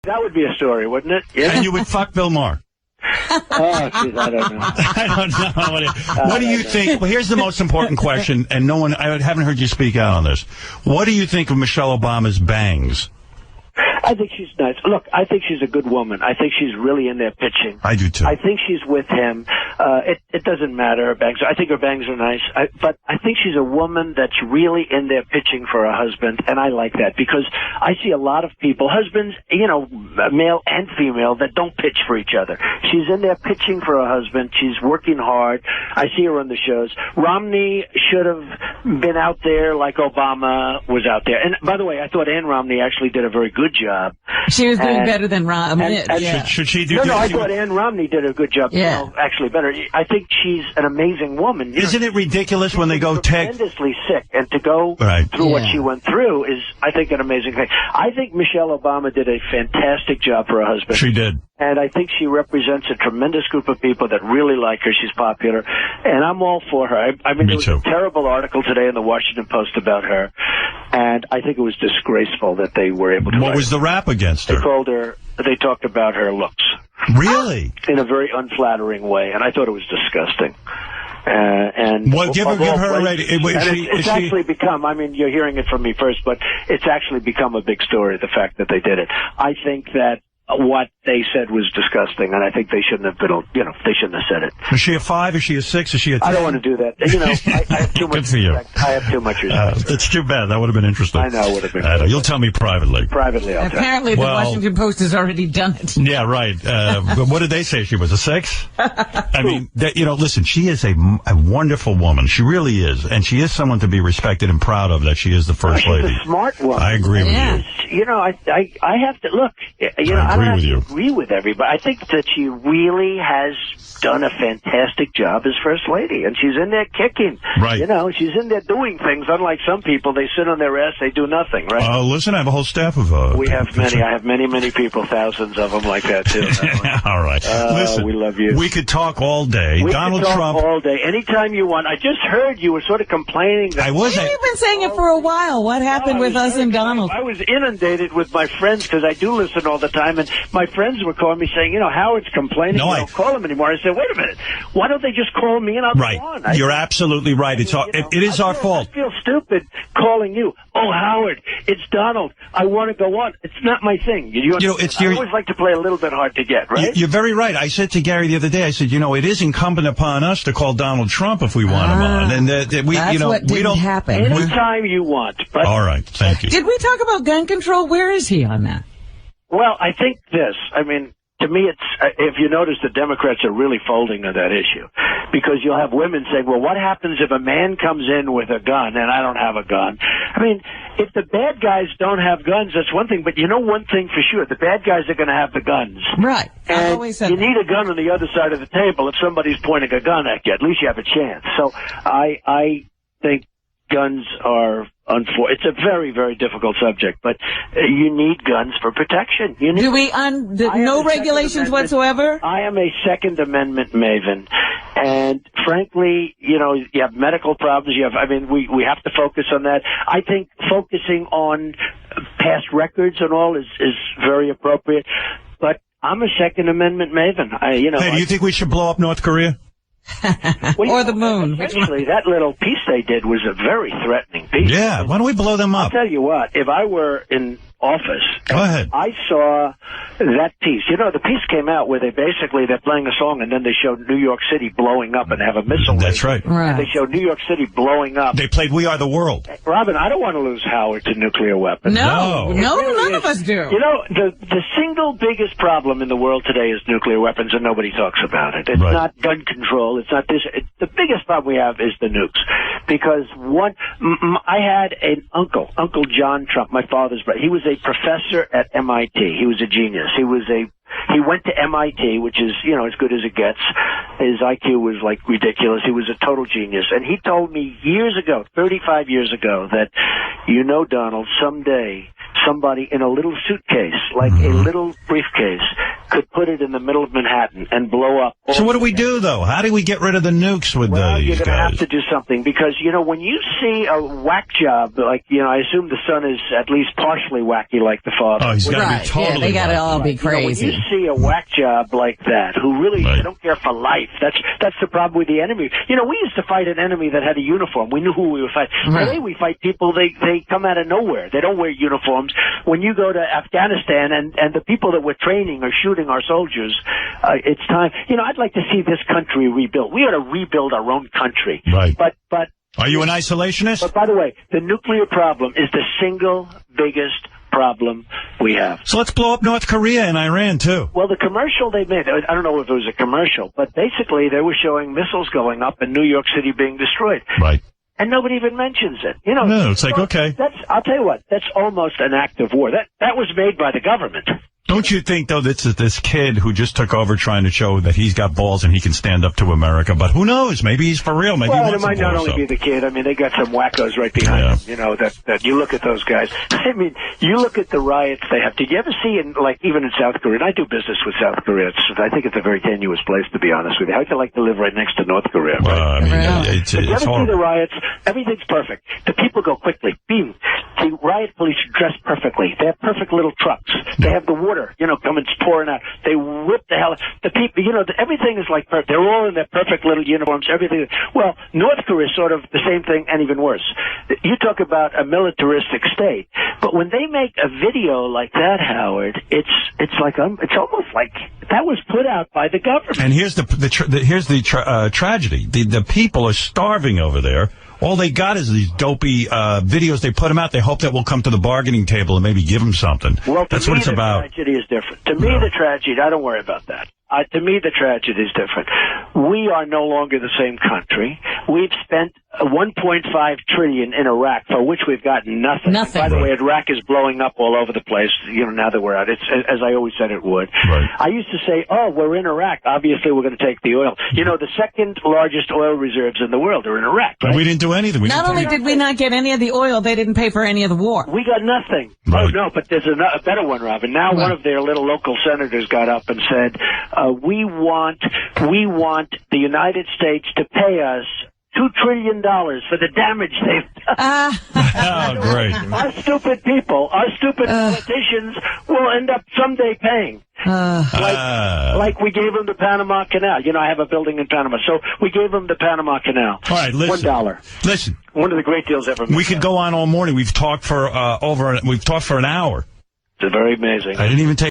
That would be a story, wouldn't it? Yeah. And you would fuck Bill Maher. Oh, geez, I don't know. I don't know. What do you think? Well, here's the most important question, and I haven't heard you speak out on this. What do you think of Michelle Obama's bangs? I think she's nice. Look, I think she's a good woman. I think she's really in there pitching. I do, too. I think she's with him. It doesn't matter, her bangs. I think her bangs are nice. But I think she's a woman that's really in there pitching for her husband, and I like that because I see a lot of people, husbands, male and female, that don't pitch for each other. She's in there pitching for her husband. She's working hard. I see her on the shows. Romney should have been out there like Obama was out there. And by the way, I thought Ann Romney actually did a very good job. She was doing better than Romney. Should she do? No, I thought Ann Romney did a good job. Yeah. No, actually better. I think she's an amazing woman. Isn't it ridiculous when they go tremendously sick, and to go through what she went through is, I think, an amazing thing. I think Michelle Obama did a fantastic job for her husband. She did. And I think she represents a tremendous group of people that really like her. She's popular. And I'm all for her. I mean, there was a terrible article today in the Washington Post about her. And I think it was disgraceful that they were able to. What was the rap against her? They talked about her looks. Really? In a very unflattering way. And I thought it was disgusting. And well, give her a rating. It's actually become, I mean, you're hearing it from me first, but it's actually become a big story, the fact that they did it. I think that what they said was disgusting, and I think they shouldn't have been, they shouldn't have said it. Is she a 5? Is she a 6? Is she a 10? I don't want to do that. I have too much respect. I have too much respect. It's too bad. That would have been interesting. I know it would have been. You'll tell me privately. Privately, I'll tell you. Apparently, the Washington Post has already done it. Yeah, right. But what did they say? She was a 6? I mean, listen, she is a wonderful woman. She really is. And she is someone to be respected and proud of that she is the first lady. She's a smart woman. I agree with you. I have to, look, I don't have to agree with everybody. I think that she really has done a fantastic job as First Lady, and she's in there kicking. Right. She's in there doing things, unlike some people. They sit on their ass, they do nothing, right? Listen, I have a whole staff of... we have many. I have many, many people, thousands of them like that, too. All right. Listen, we love you. We could talk all day. Donald Trump all day, anytime you want. I just heard you were sort of complaining. You've been saying it for a while. What happened with us and Donald? I was inundated with my friends, because I do listen all the time, and my friends were calling me saying, Howard's complaining. You don't call him anymore. I said, wait a minute. Why don't they just call me and I'll go on? You're absolutely right. It is our fault. I feel stupid calling you. Oh, Howard, it's Donald. I want to go on. It's not my thing. I always like to play a little bit hard to get, right? You're very right. I said to Gary the other day, I said, it is incumbent upon us to call Donald Trump if we want him on. And what didn't happen. Anytime you want. But all right. Thank you. Did we talk about gun control? Where is he on that? Well, I think this. I mean, to me, it's if you notice, the Democrats are really folding on that issue, because you'll have women saying, well, what happens if a man comes in with a gun and I don't have a gun? I mean, if the bad guys don't have guns, that's one thing, but one thing for sure, the bad guys are going to have the guns. Right. And you need a gun on the other side of the table. If somebody's pointing a gun at you, at least you have a chance. So I think guns are it's a very, very difficult subject, but you need guns for protection. No regulations whatsoever? I am a Second Amendment maven, and frankly, you have medical problems. We have to focus on that. I think focusing on past records and all is very appropriate, but I'm a Second Amendment maven. Hey, do you think we should blow up North Korea? Or the moon. Actually, that little piece they did was a very threatening piece. Yeah, why don't we blow them up? I'll tell you what, if I were in office, go ahead. I saw that piece. The piece came out where they're playing a song, and then they showed New York City blowing up and have a missile. That's right. And they showed New York City blowing up. They played We Are the World. Robin, I don't want to lose Howard to nuclear weapons. No, none of us do. The single biggest problem in the world today is nuclear weapons, and nobody talks about it. It's not gun control. It's not this. The biggest problem we have is the nukes. Because I had an uncle, Uncle John Trump, my father's brother. He was a professor at MIT. He was a genius. He went to MIT, which is, as good as it gets. His IQ was ridiculous. He was a total genius. And he told me years ago, 35 years ago, that, Donald, someday somebody in a little suitcase, like a little briefcase, could put it in the middle of Manhattan and blow up. So what do we do, though? How do we get rid of the nukes with you're these going to guys? have to do something because, when you see a whack job, like, I assume the son is at least partially wacky like the father. Oh, he's got to be totally Yeah, they got to all be crazy. When you see a whack job like that, who really they don't care for life, that's the problem with the enemy. We used to fight an enemy that had a uniform. We knew who we would fight. Right. Today we fight people, they come out of nowhere. They don't wear uniforms. When you go to Afghanistan and the people that we're training are shooting our soldiers, it's time. I'd like to see this country rebuilt. We ought to rebuild our own country. Right. But are you an isolationist? But by the way, the nuclear problem is the single biggest problem we have. So let's blow up North Korea and Iran, too. Well, the commercial they made, I don't know if it was a commercial, but basically they were showing missiles going up and New York City being destroyed. Right. And nobody even mentions it. No, it's like, okay. I'll tell you what, that's almost an act of war. That was made by the government. Don't you think, though, this kid who just took over trying to show that he's got balls and he can stand up to America, but who knows? Maybe he's for real. Maybe he wants it might not only be the kid. I mean, they got some wackos right behind him, that you look at those guys. I mean, you look at the riots they have. Did you ever see even in South Korea, and I do business with South Korea, I think it's a very tenuous place, to be honest with you. How'd you like to live right next to North Korea? Right? It's you ever horrible. see the riots? Everything's perfect. The people go quickly. Beam. The riot police are dressed perfectly. They have perfect little trucks. They have the water, coming pouring out. They whip the hell. The people, everything is like perfect. They're all in their perfect little uniforms. Everything. Well, North Korea is sort of the same thing and even worse. You talk about a militaristic state, but when they make a video like that, Howard, it's almost like that was put out by the government. And here's the tragedy. The people are starving over there. All they got is these dopey videos. They put them out. They hope that we'll come to the bargaining table and maybe give them something. Well, that's what it's about. The tragedy is different. To me, the tragedy, I don't worry about that. To me, the tragedy is different. We are no longer the same country. We've spent $1.5 trillion in Iraq, for which we've gotten nothing. Nothing. By the way, Iraq is blowing up all over the place, now that we're out. It's, as I always said it would. Right. I used to say, we're in Iraq. Obviously, we're going to take the oil. The second largest oil reserves in the world are in Iraq, right? And we didn't do anything. Not only did we not get any of the oil, they didn't pay for any of the war. We got nothing. Right. Oh, no, but there's a better one, Robin. Now one of their little local senators got up and said, we want the United States to pay us $2 trillion for the damage they've done. Oh, great. Our stupid people, our stupid politicians will end up someday paying. Like we gave them the Panama Canal. I have a building in Panama, so we gave them the Panama Canal. All right, listen. $1. Listen. One of the great deals ever made. We could go on all morning. We've talked for an hour. It's very amazing. I didn't even take